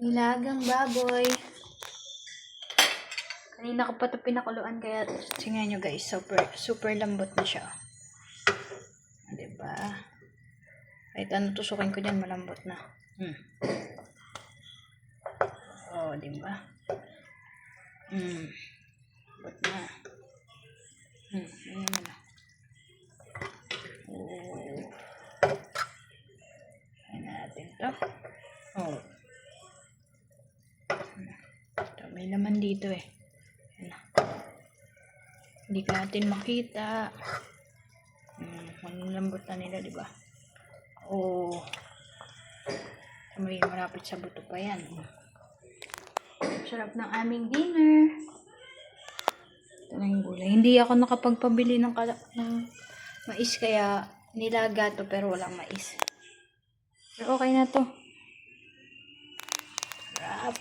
Nilagang baboy. Kanina ko pa ito pinakuluan kaya tingnan nyo guys, super lambot na siya. Diba? Kahit ano tusukin ko dyan, malambot na. Oh, diba? Lambot na. Ayan na. Oh. Ayan natin to. Oh. Ito, may laman dito eh. Ayan. Hindi ka natin makita. Ang lambot na nila, diba? Oh. May malapit sa buto pa yan. Sarap ng aming dinner. Ito na yung gulay. Hindi ako nakapagpabili ng mais kaya nilaga to pero walang mais. Pero okay na to. Sarap.